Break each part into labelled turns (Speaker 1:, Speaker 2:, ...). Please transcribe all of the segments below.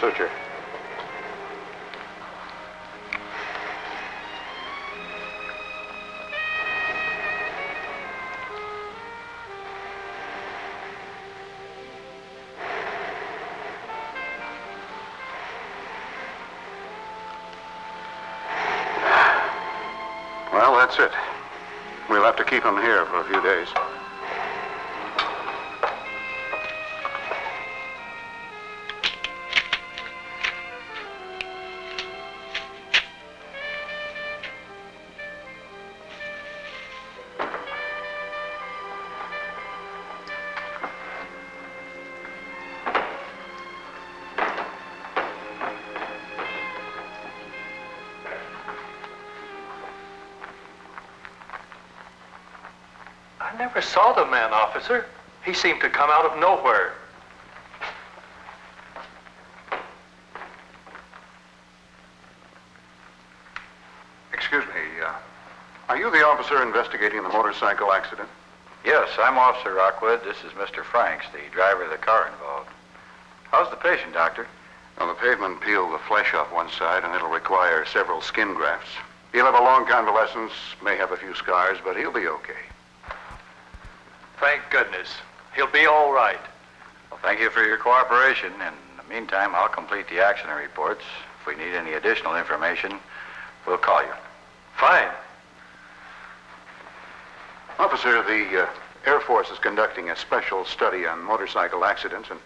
Speaker 1: Suture.
Speaker 2: Well, that's it. We'll have to keep him here for a few days.
Speaker 3: I never saw the man, officer. He seemed to come out of nowhere.
Speaker 2: Excuse me, are you the officer investigating the motorcycle accident?
Speaker 1: Yes, I'm Officer Rockwood. This is Mr. Franks, the driver of the car involved. How's the patient, Doctor?
Speaker 2: Well, the pavement peeled the flesh off one side, and it'll require several skin grafts. He'll have a long convalescence, may have a few scars, but he'll be okay.
Speaker 3: Thank goodness. He'll be all right.
Speaker 1: Well, thank you for your cooperation. In the meantime, I'll complete the accident reports. If we need any additional information, we'll call you.
Speaker 3: Fine.
Speaker 2: Officer, the Air Force is conducting a special study on motorcycle accidents, and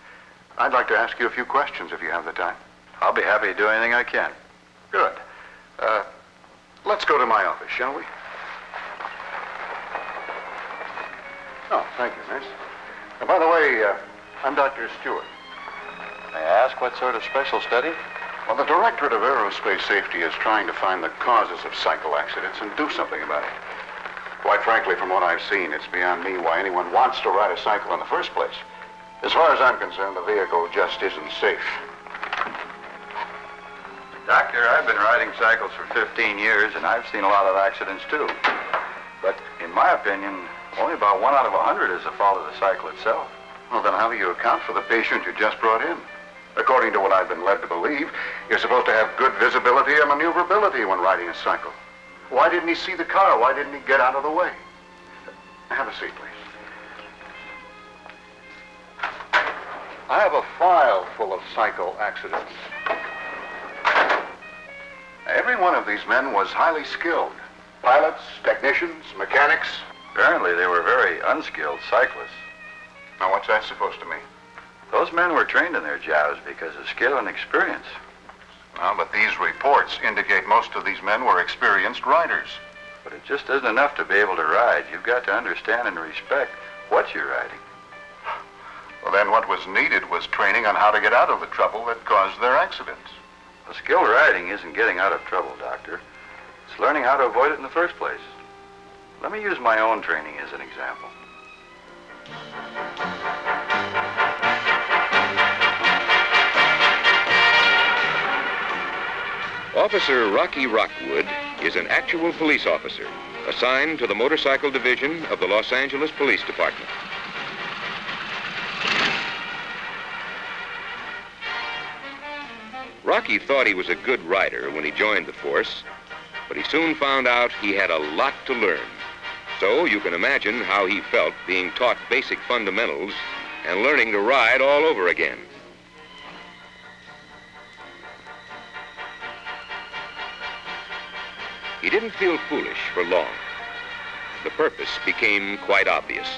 Speaker 2: I'd like to ask you a few questions if you have the time.
Speaker 1: I'll be happy to do anything I can.
Speaker 2: Good. Let's go to my office, shall we? Oh, thank you, miss. By the way, I'm Doctor Stewart.
Speaker 1: May I ask what sort of special study?
Speaker 2: Well, the Directorate of Aerospace Safety is trying to find the causes of cycle accidents and do something about it. Quite frankly, from what I've seen, it's beyond me why anyone wants to ride a cycle in the first place. As far as I'm concerned, the vehicle just isn't safe.
Speaker 1: Doctor, I've been riding cycles for 15 years, and I've seen a lot of accidents, too. But in my opinion, only about 1 out of 100 is the fault of the cycle itself.
Speaker 2: Well, then how do you account for the patient you just brought in? According to what I've been led to believe, you're supposed to have good visibility and maneuverability when riding a cycle. Why didn't he see the car? Why didn't he get out of the way? Have a seat, please. I have a file full of cycle accidents. Every one of these men was highly skilled. Pilots, technicians, mechanics.
Speaker 1: Apparently, they were very unskilled cyclists.
Speaker 2: Now, what's that supposed to mean?
Speaker 1: Those men were trained in their jobs because of skill and experience.
Speaker 2: Well, but these reports indicate most of these men were experienced riders.
Speaker 1: But it just isn't enough to be able to ride. You've got to understand and respect what you're riding.
Speaker 2: Well, then what was needed was training on how to get out of the trouble that caused their accidents.
Speaker 1: Well, skilled riding isn't getting out of trouble, Doctor. It's learning how to avoid it in the first place. Let me use my own training as an example.
Speaker 4: Officer Rocky Rockwood is an actual police officer assigned to the motorcycle division of the Los Angeles Police Department. Rocky thought he was a good rider when he joined the force, but he soon found out he had a lot to learn. So you can imagine how he felt being taught basic fundamentals and learning to ride all over again. He didn't feel foolish for long. The purpose became quite obvious.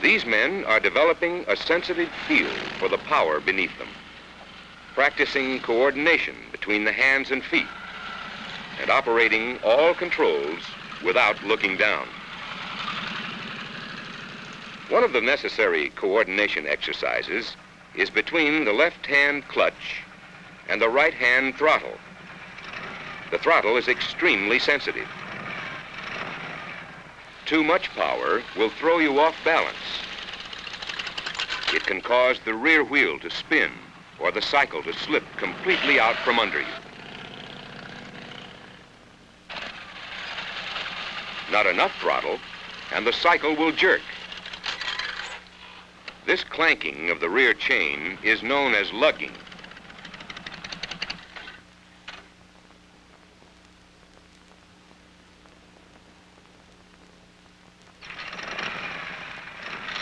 Speaker 4: These men are developing a sensitive feel for the power beneath them. practicing coordination between the hands and feet, and operating all controls without looking down. One of the necessary coordination exercises is between the left-hand clutch and the right-hand throttle. The throttle is extremely sensitive. Too much power will throw you off balance. It can cause the rear wheel to spin or the cycle to slip completely out from under you. Not enough throttle, and the cycle will jerk. This clanking of the rear chain is known as lugging.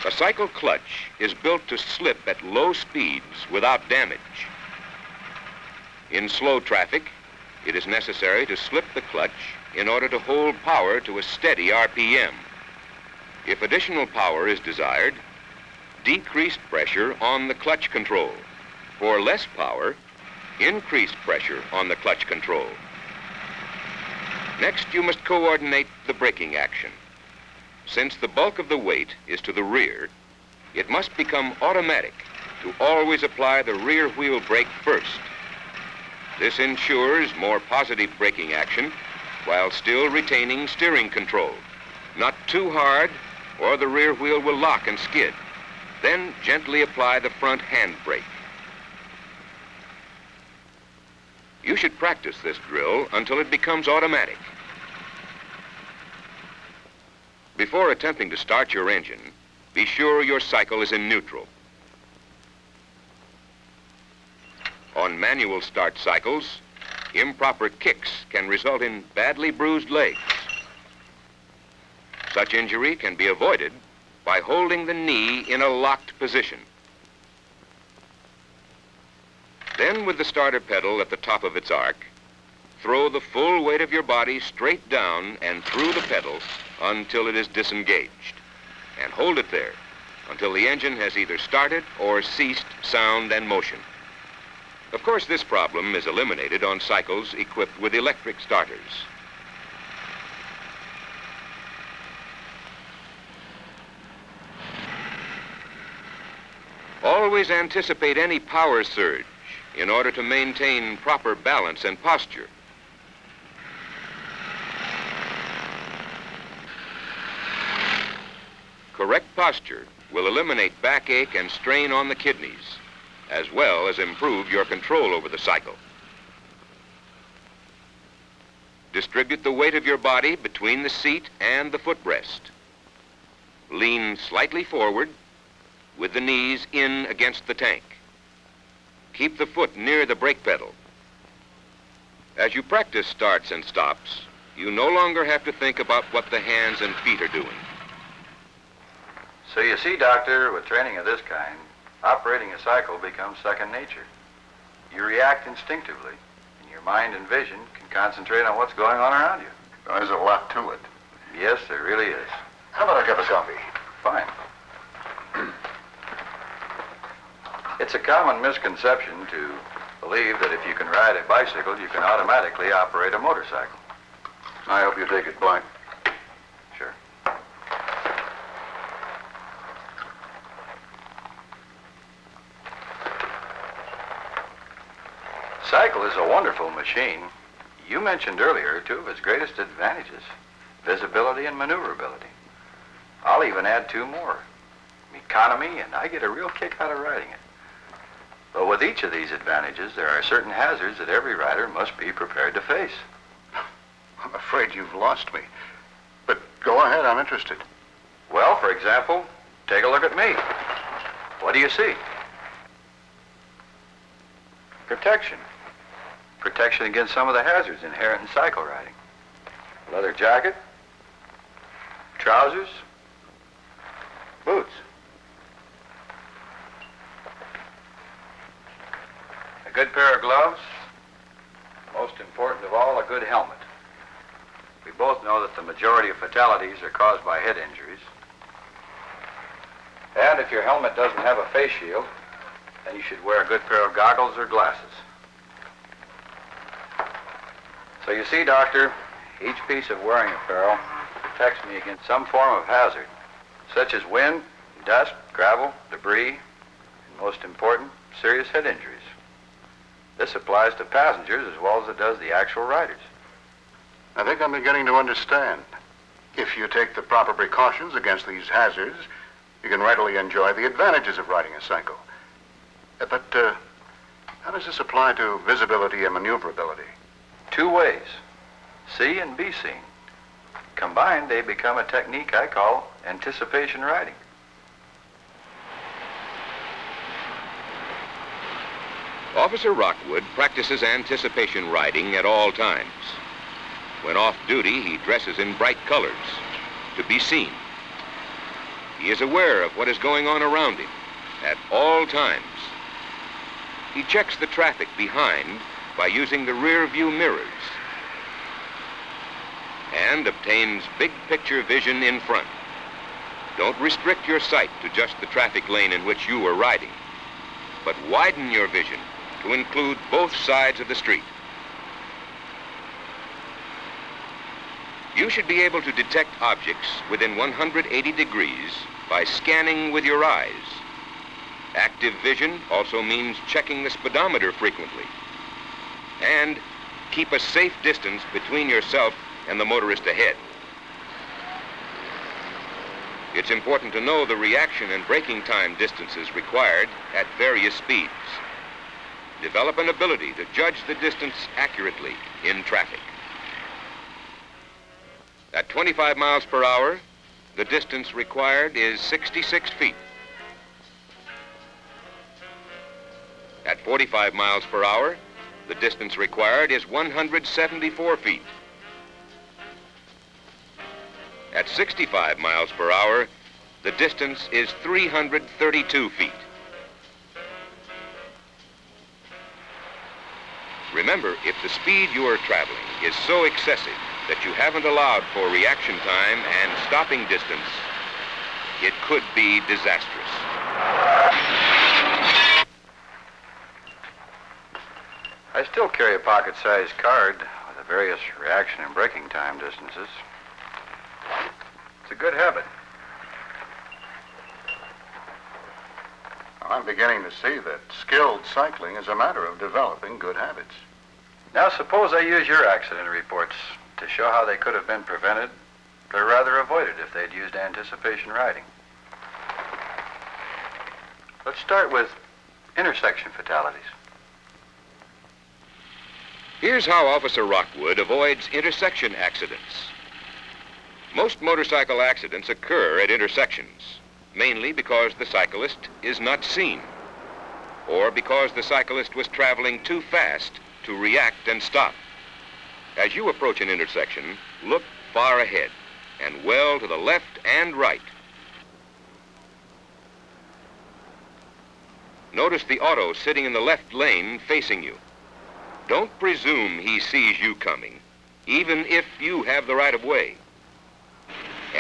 Speaker 4: A cycle clutch is built to slip at low speeds without damage. In slow traffic, it is necessary to slip the clutch in order to hold power to a steady RPM. If additional power is desired, decreased pressure on the clutch control. For less power, increased pressure on the clutch control. Next, you must coordinate the braking action. Since the bulk of the weight is to the rear, it must become automatic to always apply the rear wheel brake first. This ensures more positive braking action while still retaining steering control. Not too hard, or the rear wheel will lock and skid. Then gently apply the front hand brake. You should practice this drill until it becomes automatic. Before attempting to start your engine, be sure your cycle is in neutral. On manual start cycles, improper kicks can result in badly bruised legs. Such injury can be avoided by holding the knee in a locked position. Then, with the starter pedal at the top of its arc, throw the full weight of your body straight down and through the pedal until it is disengaged, and hold it there until the engine has either started or ceased sound and motion. Of course, this problem is eliminated on cycles equipped with electric starters. Always anticipate any power surge in order to maintain proper balance and posture. Correct posture will eliminate backache and strain on the kidneys, as well as improve your control over the cycle. Distribute the weight of your body between the seat and the footrest. Lean slightly forward with the knees in against the tank. Keep the foot near the brake pedal. As you practice starts and stops, you no longer have to think about what the hands and feet are doing.
Speaker 1: So you see, Doctor, with training of this kind, operating a cycle becomes second nature. You react instinctively, and your mind and vision can concentrate on what's going on around you.
Speaker 2: There's a lot to it.
Speaker 1: Yes, there really is.
Speaker 2: How about a cup of coffee?
Speaker 1: Fine. It's a common misconception to believe that if you can ride a bicycle, you can automatically operate a motorcycle.
Speaker 2: I hope you take it blank.
Speaker 1: Sure. Cycle is a wonderful machine. You mentioned earlier two of its greatest advantages, visibility and maneuverability. I'll even add two more, economy, and I get a real kick out of riding it. But with each of these advantages, there are certain hazards that every rider must be prepared to face.
Speaker 2: I'm afraid you've lost me. But go ahead, I'm interested.
Speaker 1: Well, for example, take a look at me. What do you see? Protection. Protection against some of the hazards inherent in cycle riding. Leather jacket, trousers, boots. A good pair of gloves. Most important of all, a good helmet. We both know that the majority of fatalities are caused by head injuries. And if your helmet doesn't have a face shield, Then you should wear a good pair of goggles or glasses. So you see, Doctor, each piece of wearing apparel protects me against some form of hazard, such as wind, dust, gravel, debris, and most important, serious head injuries. This applies to passengers as well as it does the actual riders.
Speaker 2: I think I'm beginning to understand. If you take the proper precautions against these hazards, you can readily enjoy the advantages of riding a cycle. But how does this apply to visibility and maneuverability?
Speaker 1: Two ways, see and be seen. Combined, they become a technique I call anticipation riding.
Speaker 4: Officer Rockwood practices anticipation riding at all times. When off duty, he dresses in bright colors, to be seen. He is aware of what is going on around him at all times. He checks the traffic behind by using the rear view mirrors and obtains big picture vision in front. Don't restrict your sight to just the traffic lane in which you are riding, but widen your vision to include both sides of the street. You should be able to detect objects within 180 degrees by scanning with your eyes. Active vision also means checking the speedometer frequently. And keep a safe distance between yourself and the motorist ahead. It's important to know the reaction and braking time distances required at various speeds. Develop an ability to judge the distance accurately in traffic. At 25 miles per hour, the distance required is 66 feet. At 45 miles per hour, the distance required is 174 feet. At 65 miles per hour, the distance is 332 feet. Remember, if the speed you are traveling is so excessive that you haven't allowed for reaction time and stopping distance, it could be disastrous.
Speaker 1: I still carry a pocket-sized card with the various reaction and braking time distances. It's a good habit.
Speaker 2: I'm beginning to see that skilled cycling is a matter of developing good habits.
Speaker 1: Now suppose I use your accident reports to show how they could have been prevented, or rather avoided if they'd used anticipation riding. Let's start with intersection fatalities.
Speaker 4: Here's how Officer Rockwood avoids intersection accidents. Most motorcycle accidents occur at intersections, mainly because the cyclist is not seen, or because the cyclist was traveling too fast to react and stop. As you approach an intersection, look far ahead and well to the left and right. Notice the auto sitting in the left lane facing you. Don't presume he sees you coming, even if you have the right of way.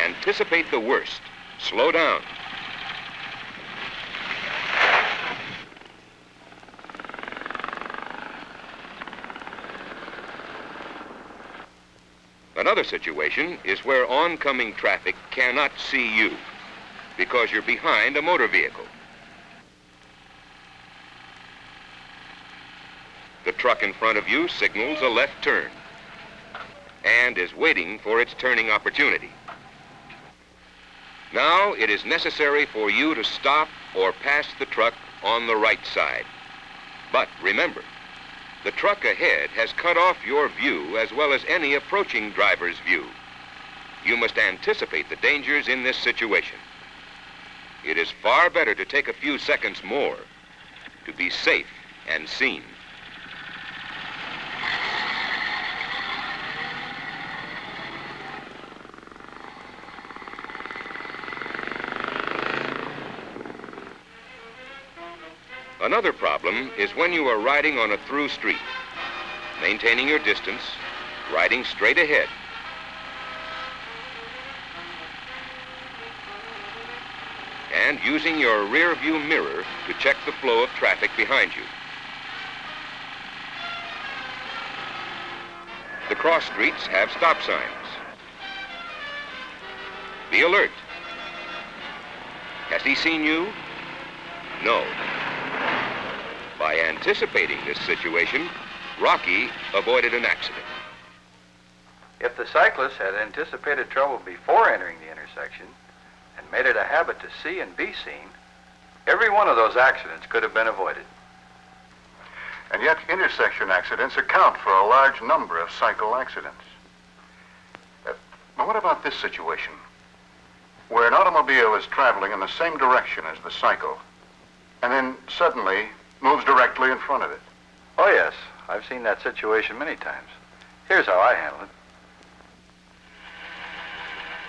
Speaker 4: Anticipate the worst. Slow down. Another situation is where oncoming traffic cannot see you because you're behind a motor vehicle. The truck in front of you signals a left turn and is waiting for its turning opportunity. Now it is necessary for you to stop or pass the truck on the right side. But remember, the truck ahead has cut off your view as well as any approaching driver's view. You must anticipate the dangers in this situation. It is far better to take a few seconds more to be safe and seen. Another problem is when you are riding on a through street, maintaining your distance, riding straight ahead. And and using your rear view mirror to check the flow of traffic behind you. The cross streets have stop signs. Be alert. Has he seen you? No. By anticipating this situation, Rocky avoided an accident.
Speaker 1: If the cyclist had anticipated trouble before entering the intersection and made it a habit to see and be seen, every one of those accidents could have been avoided.
Speaker 2: And yet, intersection accidents account for a large number of cycle accidents. But what about this situation? Where an automobile is traveling in the same direction as the cycle, and then suddenly moves directly in front of it.
Speaker 1: Oh, yes. I've seen that situation many times. Here's how I handle it.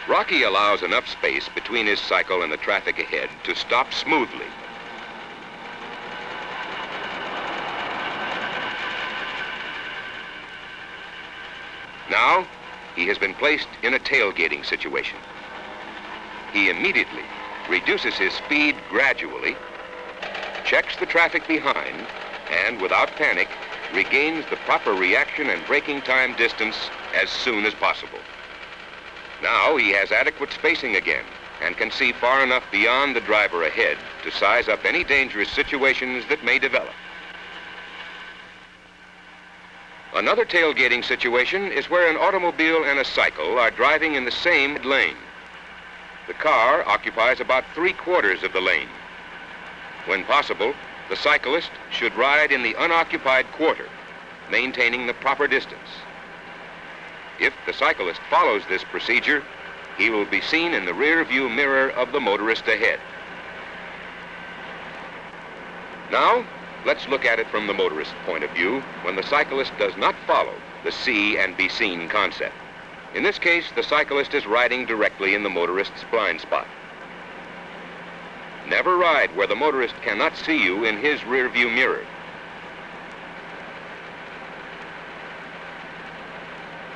Speaker 4: Rocky allows enough space between his cycle and the traffic ahead to stop smoothly. Now, he has been placed in a tailgating situation. He immediately reduces his speed gradually, checks the traffic behind, and without panic, regains the proper reaction and braking time distance as soon as possible. Now he has adequate spacing again and can see far enough beyond the driver ahead to size up any dangerous situations that may develop. Another tailgating situation is where an automobile and a cycle are driving in the same lane. The car occupies about 3/4 of the lane. When possible, the cyclist should ride in the unoccupied quarter, maintaining the proper distance. If the cyclist follows this procedure, he will be seen in the rear view mirror of the motorist ahead. Now, let's look at it from the motorist's point of view when the cyclist does not follow the see and be seen concept. In this case, the cyclist is riding directly in the motorist's blind spot. Never ride where the motorist cannot see you in his rear view mirror.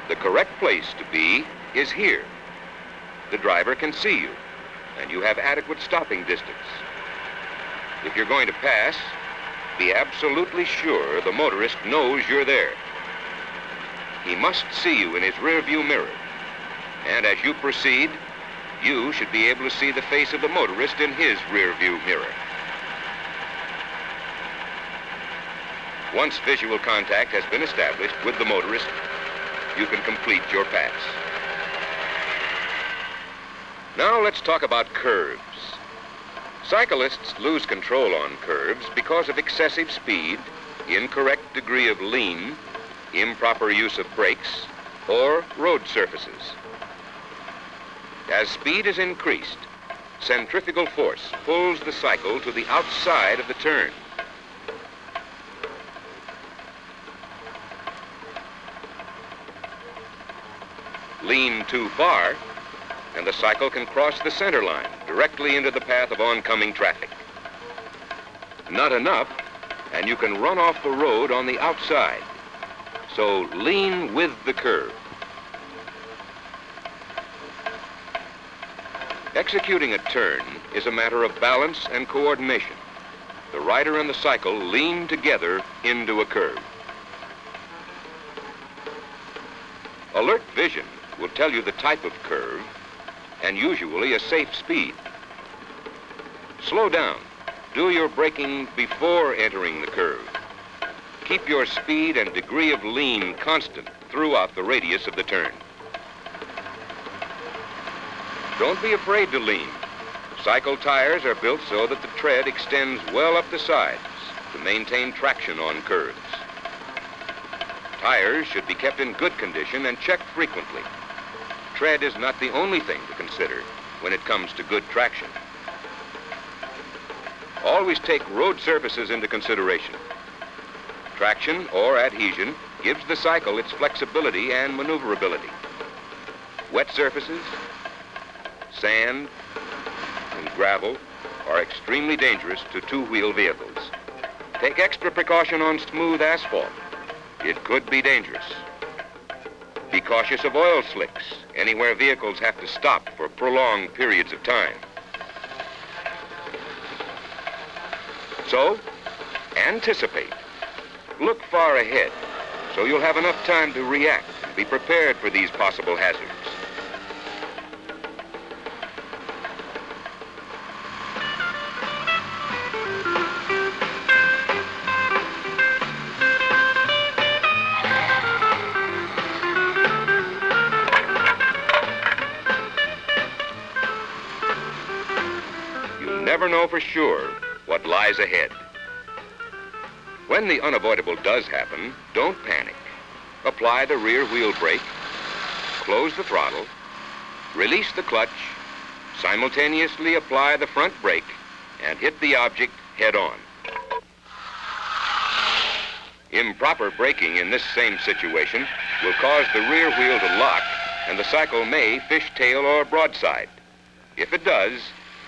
Speaker 4: The correct place to be is here. The driver can see you, and you have adequate stopping distance. If you're going to pass, be absolutely sure the motorist knows you're there. He must see you in his rear view mirror, and as you proceed, you should be able to see the face of the motorist in his rear view mirror. Once visual contact has been established with the motorist, you can complete your pass. Now let's talk about curves. Cyclists lose control on curves because of excessive speed, incorrect degree of lean, improper use of brakes, or road surfaces. As speed is increased, centrifugal force pulls the cycle to the outside of the turn. Lean too far, and the cycle can cross the center line directly into the path of oncoming traffic. Not enough, and you can run off the road on the outside. So lean with the curve. Executing a turn is a matter of balance and coordination. The rider and the cycle lean together into a curve. Alert vision will tell you the type of curve and usually a safe speed. Slow down. Do your braking before entering the curve. Keep your speed and degree of lean constant throughout the radius of the turn. Don't be afraid to lean. Cycle tires are built so that the tread extends well up the sides to maintain traction on curves. Tires should be kept in good condition and checked frequently. Tread is not the only thing to consider when it comes to good traction. Always take road surfaces into consideration. Traction or adhesion gives the cycle its flexibility and maneuverability. Wet surfaces, sand, and gravel are extremely dangerous to two-wheel vehicles. Take extra precaution on smooth asphalt. It could be dangerous. Be cautious of oil slicks, anywhere vehicles have to stop for prolonged periods of time. So, anticipate. Look far ahead so you'll have enough time to react and be prepared for these possible hazards. You never know for sure what lies ahead. When the unavoidable does happen, don't panic. Apply the rear wheel brake, close the throttle, release the clutch, simultaneously apply the front brake, and hit the object head on. Improper braking in this same situation will cause the rear wheel to lock, and the cycle may fishtail or broadside. If it does,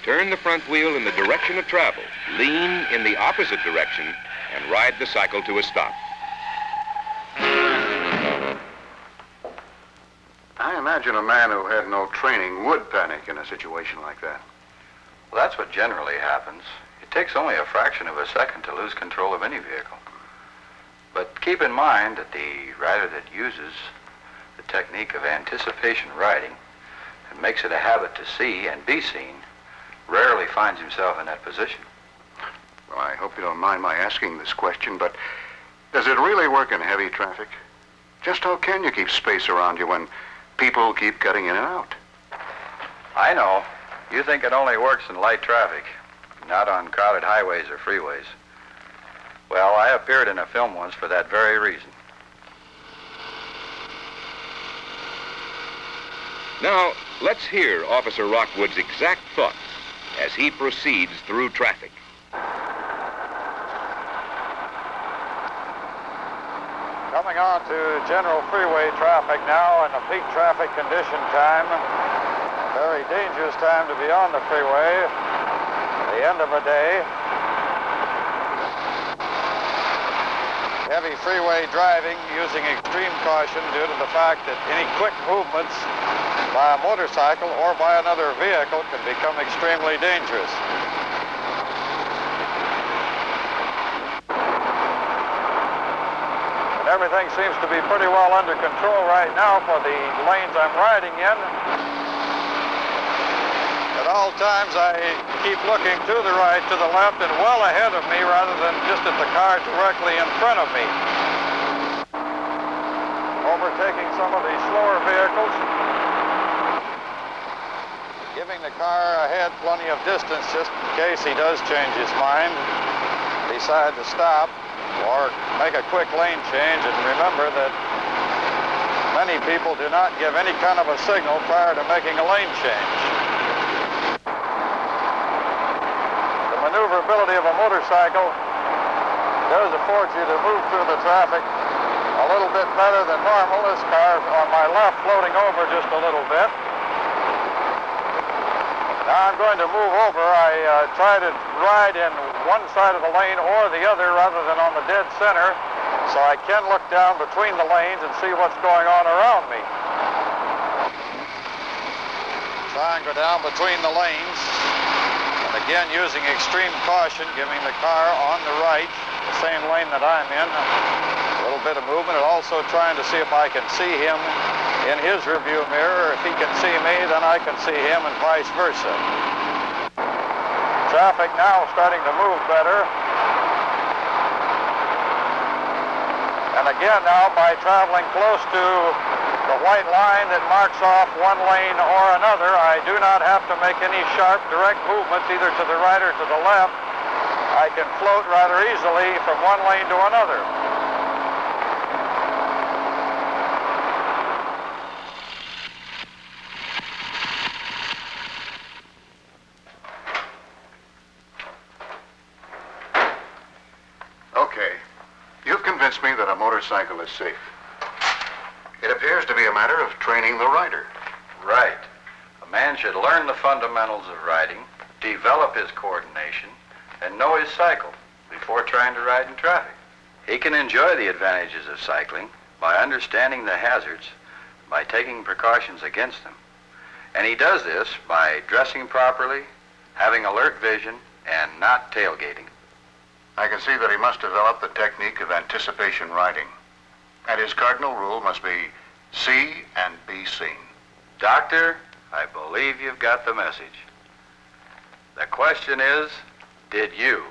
Speaker 4: turn the front wheel in the direction of travel, lean in the opposite direction, and ride the cycle to a stop.
Speaker 2: I imagine a man who had no training would panic in a situation like that.
Speaker 1: Well, that's what generally happens. It takes only a fraction of a second to lose control of any vehicle. But keep in mind that the rider that uses the technique of anticipation riding and makes it a habit to see and be seen rarely finds himself in that position.
Speaker 2: Well, I hope you don't mind my asking this question, but does it really work in heavy traffic? Just how can you keep space around you when people keep cutting in and out?
Speaker 1: I know. You think it only works in light traffic, not on crowded highways or freeways. Well, I appeared in a film once for that very reason.
Speaker 4: Now, let's hear Officer Rockwood's exact thoughts as he proceeds through traffic.
Speaker 5: Coming on to general freeway traffic now in a peak traffic condition time. Very dangerous time to be on the freeway. The end of a day. Heavy freeway driving using extreme caution due to the fact that any quick movements by a motorcycle or by another vehicle can become extremely dangerous. Everything seems to be pretty well under control right now for the lanes I'm riding in. At all times, I keep looking to the right, to the left, and well ahead of me rather than just at the car directly in front of me. Overtaking some of these slower vehicles. Giving the car ahead plenty of distance just in case he does change his mind, decide to stop, or make a quick lane change. And remember that many people do not give any kind of a signal prior to making a lane change. The maneuverability of a motorcycle does afford you to move through the traffic a little bit better than normal. This car on my left floating over just a little bit. Now I'm going to move over. I try to ride in one side of the lane or the other rather than on the dead center, so I can look down between the lanes and see what's going on around me. Try and go down between the lanes, and again using extreme caution, giving the car on the right, the same lane that I'm in, a little bit of movement, and also trying to see if I can see him in his rearview mirror. If he can see me, then I can see him, and vice versa. Traffic now starting to move better. And again now, by traveling close to the white line that marks off one lane or another, I do not have to make any sharp, direct movements either to the right or to the left. I can float rather easily from one lane to another.
Speaker 2: Okay. You've convinced me that a motorcycle is safe. It appears to be a matter of training the rider.
Speaker 1: Right. A man should learn the fundamentals of riding, develop his coordination, and know his cycle before trying to ride in traffic. He can enjoy the advantages of cycling by understanding the hazards, by taking precautions against them. And he does this by dressing properly, having alert vision, and not tailgating.
Speaker 2: I can see that he must develop the technique of anticipation riding. And his cardinal rule must be see and be seen.
Speaker 1: Doctor, I believe you've got the message. The question is, did you?